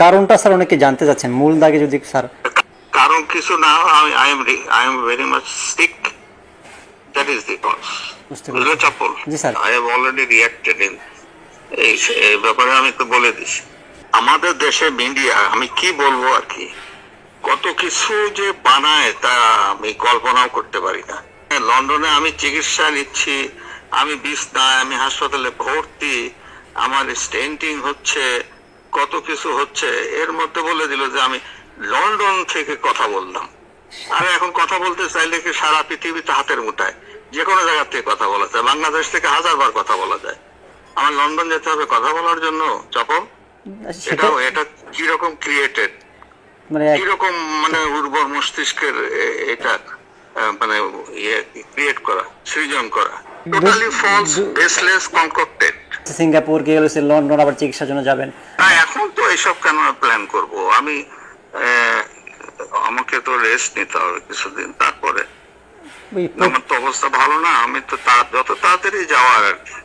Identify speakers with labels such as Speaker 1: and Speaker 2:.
Speaker 1: কারণটা স্যার অনেকে জানতে চাচ্ছেন, মূল দাগে যদি স্যার।
Speaker 2: কারণ কিছু না, I am very much sick, that is the cause.
Speaker 1: বুঝতে
Speaker 2: বুঝলে
Speaker 1: পেরেছি
Speaker 2: Chapal,
Speaker 1: ji sir.
Speaker 2: I have already reacted in এই ব্যাপারে আমি তো বলে দিছি। আমাদের দেশে মিডিয়া, আমি কি বলবো আর কি, কত কিছু যে বানায় তা আমি কল্পনাও করতে পারি না। লন্ডনে আমি চিকিৎসা নিচ্ছি, আমি বিছনায়, আমি হাসপাতালে ভর্তি, আমার স্টেন্টিং হচ্ছে, কত কিছু হচ্ছে, এর মধ্যে বলে দিল যে আমি লন্ডন থেকে কথা বললাম। আর এখন কথা বলতে চাইলে কি সারা পৃথিবীতে হাতের মুঠায়, যে কোনো জায়গা থেকে কথা বলা যায়, বাংলাদেশ থেকে 1000 বার কথা বলা যায়। আমার লন্ডন যেতে হবে কথা বলার জন্য? চপল,
Speaker 1: সেটা
Speaker 2: এটা কিরকম ক্রিয়েটেড,
Speaker 1: মানে
Speaker 2: কিরকম মানে উর্বর মস্তিষ্কের এটা মানে ক্রিয়েট করা, সৃজন করা, টোটালি ফলস, বেসলেস, কনকক্টেড।
Speaker 1: সিঙ্গাপুর গিয়ে গেলে লন্ডন আবার চিকিৎসার জন্য যাবেন।
Speaker 2: হ্যাঁ, এখন তো এসব কেন প্ল্যান করব আমি? আমাকে তো রেস্ট নিতে হবে কিছুদিন, তারপরে আমার তো অবস্থা ভালো না, আমি তো যত তাড়াতাড়ি যাওয়ার আর কি।